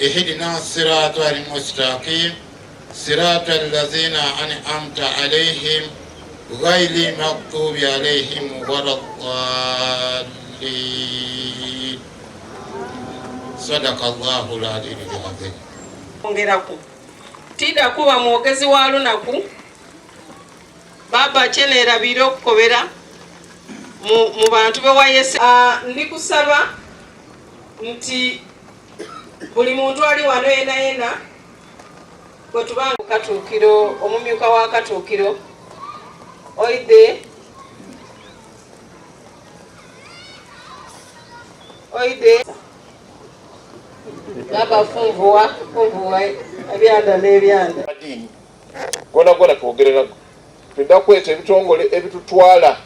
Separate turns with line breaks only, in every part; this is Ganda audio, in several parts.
اهدنا الصراط المستقيم صراط الذين أنعمت عليهم غير المغضوب عليهم ولا الضالين صدق الله العلي العظيم.
Ongeraku tida kuba mwogezi wa lunaku baba chenera biro okukobera mu bantu bewa Yesu. Ndikusaba nti buli muntu ali wano yena bwe tubanga Katuukiro omumyuka wa Katuukiro oide baba funvuwa ebyanda n'ebyanda
gona twogerera tunda kweta ebitongole ebitutwala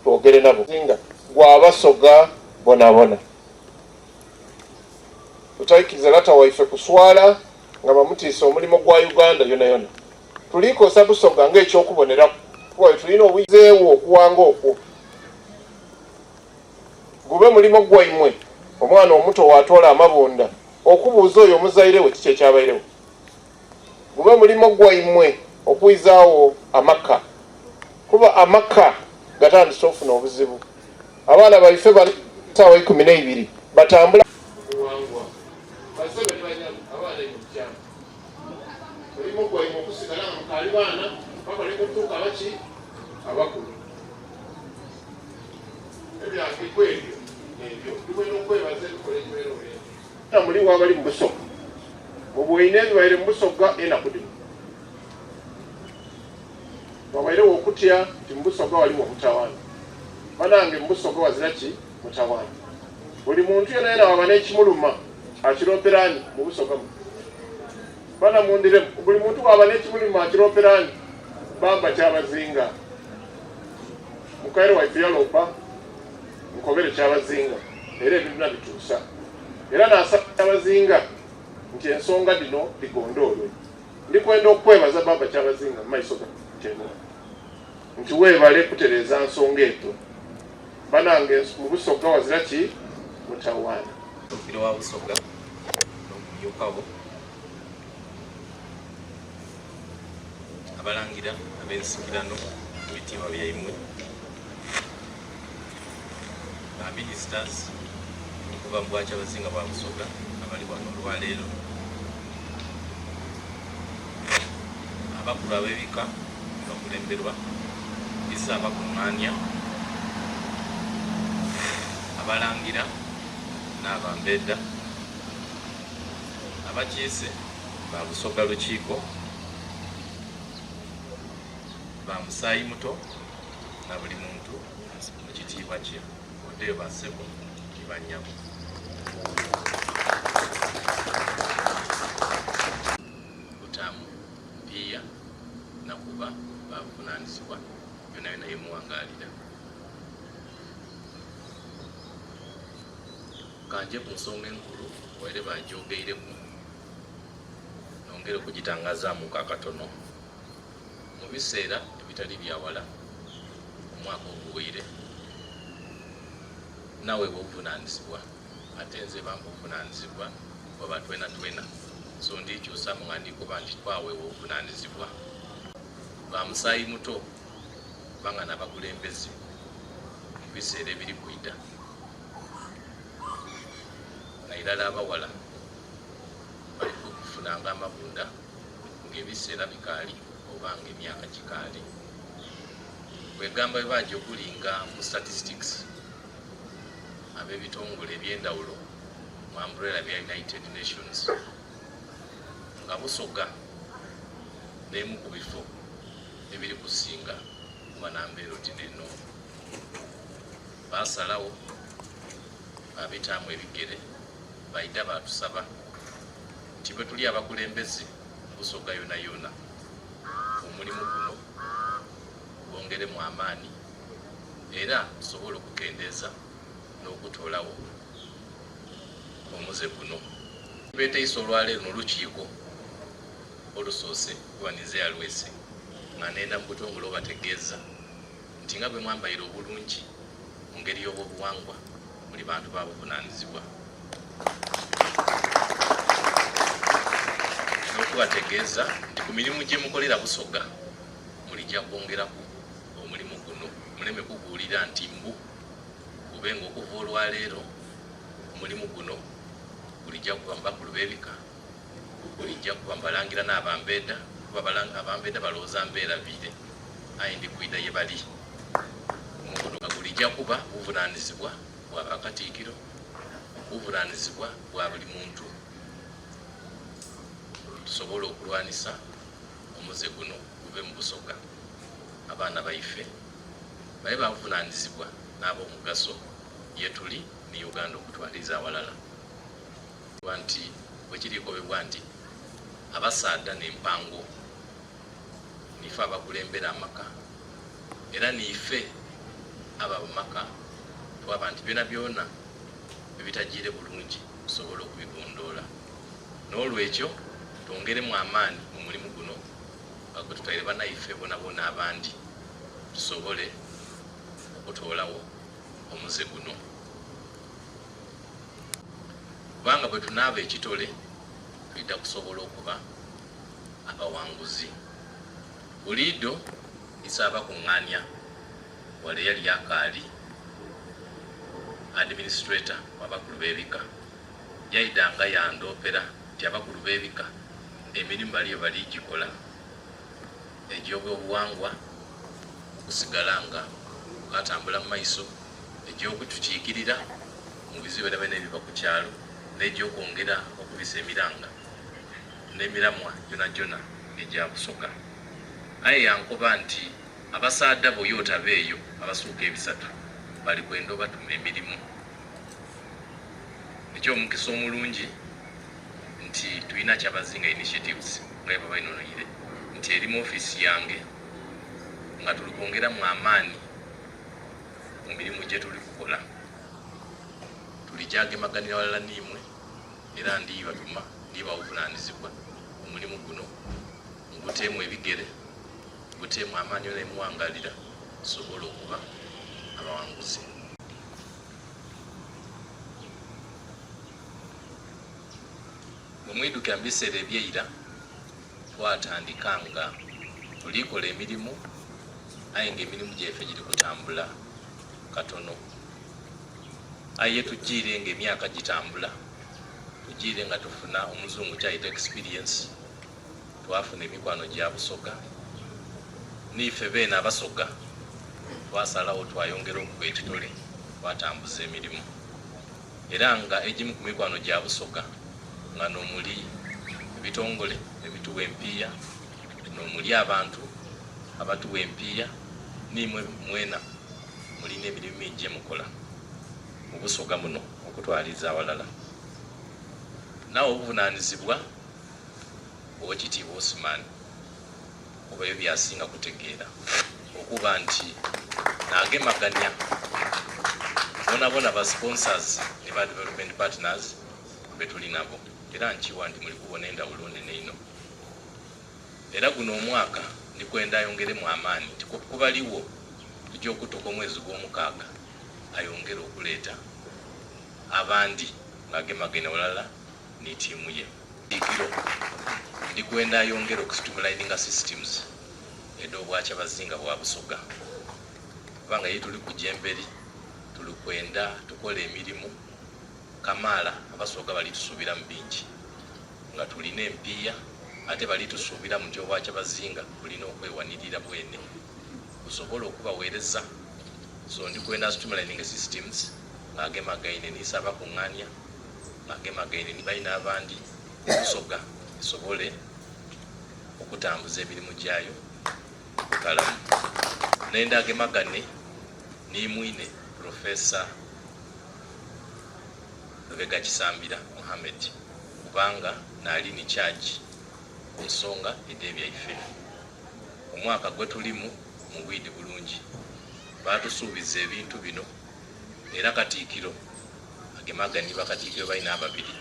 twogere nabo singa gwabasoga bonabona utayikiriza lata waife kuswala nga bamutiisa omulimo gwa Uganda yona tulikosa busoga ng'ekyokubonera kuba tulina obwizeewo okuwanga okwo gube mulimo gwaimwe omwana omuto watoola amabunda okubuuza oyo omuzairewe kiki ekyabairewo gube mulimo gwaimwe okwizaawo amaka kuba amaka gatandise okufuna obuzibu abaana baife basaawa 12 batambula mulimo gwaimwe okusigala nga mukaali baana bakole kutuuka baki abakulu ebyakigwa ebyo tugenda okwebaza ebikola ekibeera muli wabali mu busoga mubwine ebibaire mu busoga enakudimu wabairewo okutya nti mu busoga waliwo omutawaana banange mu busoga wazira ki mutawaana buli muntu yena waba n'ekimuluma akiroperani mu busoga bana mundire buli muntu waba n'ekimuluma akiroperani bamba kyabazinga mukaire waife yalopa nkobere kyabazinga era ebintu nabituusa era nasaba kyabazinga nti ensonga dino ligondoolwe ndikwenda okwebaza bamba kyabazinga mu maiso gano nti weebale kutereeza nsonga eto banange mu busoga wazira ki mutawaana
Katuukiro wa Busoga n'okumyukawo abalangira ab'ensikirano mu bitiibwa byammwe baminisiters okuva mu Bwakyabazinga bwa Busoga abali wano olwaleero abakulu ab'ebika bakulemberwa bisa abakuŋŋaanya abalangira n'abambedda abakiise ba Busoga lukiiko ba Musaayi muto na buli muntu mu kitiibwa kye odeyo basebo kibanyabo Butamu Mpiya Nakuba bavunaanyizibwa yona yemuwangaalira kanje ku nsonga enkulu were bagyogeiremu nongere okugitangazaamu kakatono mu biseera ebitali byawala omwaka oguwere nawe bwobuvunaanyizibwa ate nze bambuvunaanyizibwa oba twena so ndikyusa mu ŋŋandiko banti twaweebwa obuvunaanyizibwa ba Musaayi muto banga n'abakulembeze mu biseera ebiri kwida nairala abawala bali kufunanga amabunda ng'ebiseera bikaali oba ng'emyaka gikaali kwegamba bwe bajja okulinga mu statistics ab'ebitongole eby'endawulo mu umbrella bya United Nations nga Busoga n'emu ku bifo ebiri kusinga kubanambeera oti neno baasalawo babitaamu ebigere baida batusaba nti bwe tuli abakulembeze Busoga yona yona omulimu guno gwongeremu amaani era tusobole okukendeeza n'okutoolawo omuze guno. Beeteisa olwaleero n'olukiiko olusoose Wanize Alwese nga nenda mu butongole obategeeza nti nga bwe mwambayira obulungi mu ngeri y'obuwangwa muli bantu babuvunaanyizibwa, n'okubategeeza nti ku mirimu gye mukolera Busoga mulijja kwongeraku omulimu guno, muleme kuguulira nti mbu kubenga okuva olwaleero omulimu guno gulijja kuba mu bakulu b'ebika, gulijja kuba mu balangira n'abambeeda, kuba abambeeda balowooza mbeeraviire aye ndi kwida ye bali. Omuguno nga gulijja kuba buvunaanyizibwa bwa bakatiikiro, buvunaanyizibwa bwa buli muntu. Tusobole okulwanisa omuze guno guve mu Busoga, abaana baife babe bavunaanyizibwa n'ab'omugaso ye tuli ne Uganda okutwaliza awalala. Nti bwekirikobebwa nti abasaada n'empango nife abakulembera amaka era nife aba bamaka twaba nti byona byona ebitagiire bulungi tusobole okubigondoola. N'olwekyo twongeremu amaani mu mulimu guno nga gwe tutaire bannaife bona bona abandi tusobole okutoolawo omuze guno. Kubanga bwe tunaaba ekitole tulidda kusobola okuba abawanguzi. Buliido isaaba kuŋŋaanya wala yali akaali administrator w'abakulu b'ebika yayidanga yandoopera nti abakulu b'ebika emirimu baliyo baligikola egy'obyobuwangwa okusigala nga batambula mu maiso, egy'okutukiikirira mu bizibu byonna ebiba ku kyalo, n'egyokwongera okubisa emiranga n'emiramwa gyona gyona egya Busoga. Aye yankoba nti abasaada boyo otabeeyo abasuuka ebisatu bali kwenda obatuma emirimu. Ekyomukisa omulungi nti tulina Kyabazinga initiatives nga bwe bayinonoire nti eri mu ofiisi yange nga tuli kwongeramu amaani mu mirimu gye tuli kukola. Tulijagemaganira walala n'imwe era ndibatuma ndibabuvunaanyizibwa omulimu guno nguteemu ebigere, nguteemu amaanyi n'emuwangalira tusobole okuba abawanguzi. Mu mwidukira mu biseera ebyeyira twatandikanga tulikola emirimu aye ng'emirimu gyeffe giri kutambula katono. Aye tugiire ng'emyaka gitambula, tugiire nga tufuna omuzungu kyayita experience, twafuna emikwano gya Busoga nife beena Abasoga twasalawo twayongera okuba ekitole twatambuza emirimu. Era nga egimu ku mikwano gya Busoga nga n'omuli ebitongole ebituwa empiiya, n'omuli abantu abatuwa empiiya, nimwe mwena mulina emirimu mingi emukola mu Busoga muno okutwaliza awalala. Nawe obuvunaanyizibwa Oweekitiibwa Osman oba ebyo byasinga kutegeera okuba nti n'agemaganya bonabona ba sponsors ne ba development partners betuli nabo, era nkiwa nti muli kubona endawulo nene ino. Era guno omwaka ndikwenda ayongeremu amaani nti kubaliwo tujja okutuuka omwezi gw'omukaaga ayongera okuleeta abandi ng'agemaganya walala ne ttiimu ye. Diikiro ndikwenda ayongera okustimulatinga systems ed'obwa Kyabazinga bwa Busoga kubanga ye tuli kujja emberi, tuli kwenda tukola emirimu kamaala. Abasoga bali tusuubira mu bingi nga tulina empiiya ate bali tusuubira mu gy'obwa Kyabazinga tulina okwewanirira bwene tusobole okubaweereza. So ndikwenda stimulating systems ng'agemagaine nisaba kuŋŋaanya ng'agemagaine ni balina abandi Busoga esobole okutambuza emirimu gyayo okukalamu. Nenda agemagane nimwine Professor Lubega Kisambira Mohammed kubanga naali ni charge ensonga ed'ebyaife. Omwaka gwe tulimu mu bwidi bulungi batusuubiza ebintu bino era Katikkiro agemagani bakatikkiro balina ababiri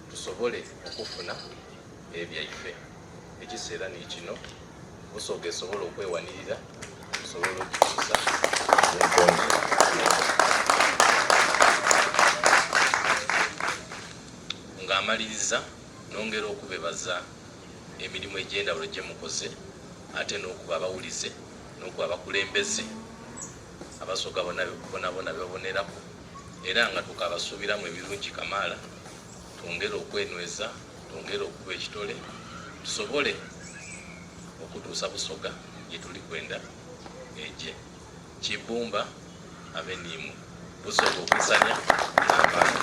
tusobole okufuna ebyaife. Ekiseera ni kino Busoga esobola okwewanirira tusobole okukisa enkongi. Ng'amaliriza nongera okubebaza emirimu egy'endawulo gye mukoze ate n'okuba abawulize n'okuba abakulembeze Abasoga bona bebabonerako era nga tukabasuubiramu ebirungi kamaala twongere okwenyweza twongere okuba ekitole tusobole okutuusa Busoga gye tuli kwenda eje. Kibumba abeniimu Busoga okwisanya n'abantu.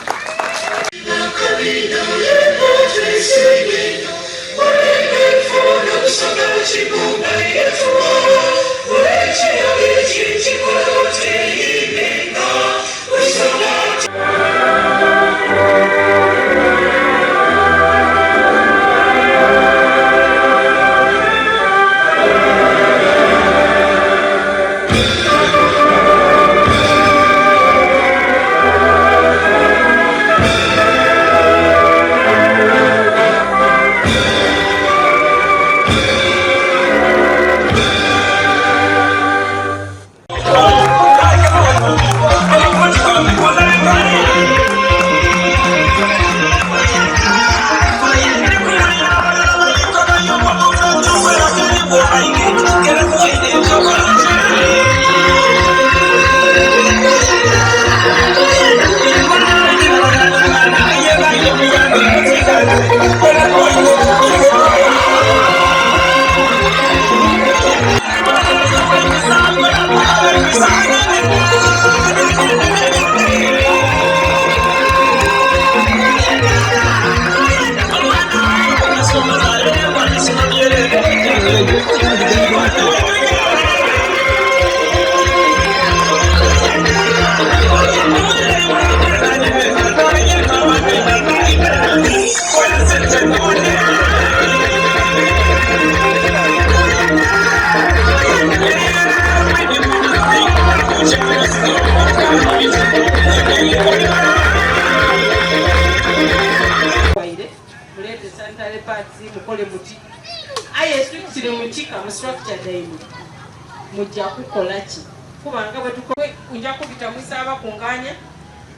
Mujja kukola ki kubanga bwe tukole nja kubita musaba kunganya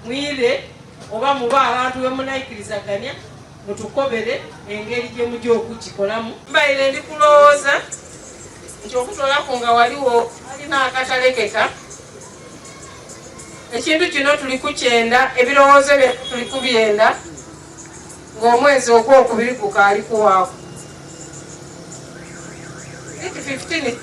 mwire oba muba abantu be munayikirizaganya mutukobere engeri gye mujja okukikolamu. Mbaire ndi kulowooza nti okutolako nga waliwo alina akatalekeka ekintu kino tuli ku 9 ebirowoozo bye tuli ku 9 ng'omwezi ogwokubiri gukaali kuwaako 15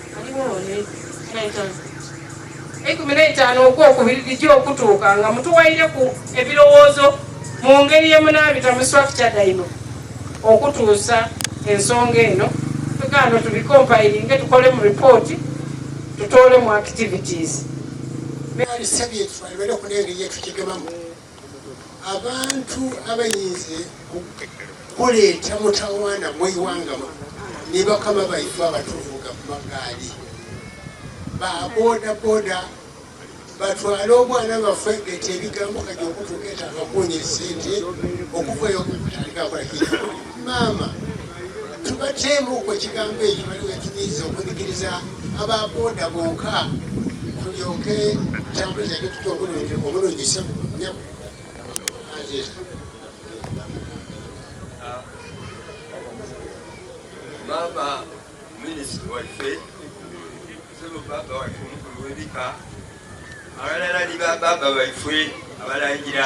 15 ogwokubiri lijja okutuuka nga mutuwaire ku ebirowoozo mu ngeri yemunabita mu structure dayino okutuusa ensonga eno tugano tubikompilinge tukole mu report tutole mu activities.
Abantu abayinze kuleeta mutawaana mweiwanga ne bakama baife abatuvuga ku magaali ba boda batwale obwana baffe gete ebigambo kajja okutugeeta akakunya esente okuvayo okutandika akolakiri maama tubateemu okwo ekigambo ekyo baliwe tuyiza okunyigiriza ababoda bonka tulyoke tambuliza ekitutu obulungisa
Baba Minister waffe sebo baba waffe omukulu w'ebika abalala ni baba baffe abalangira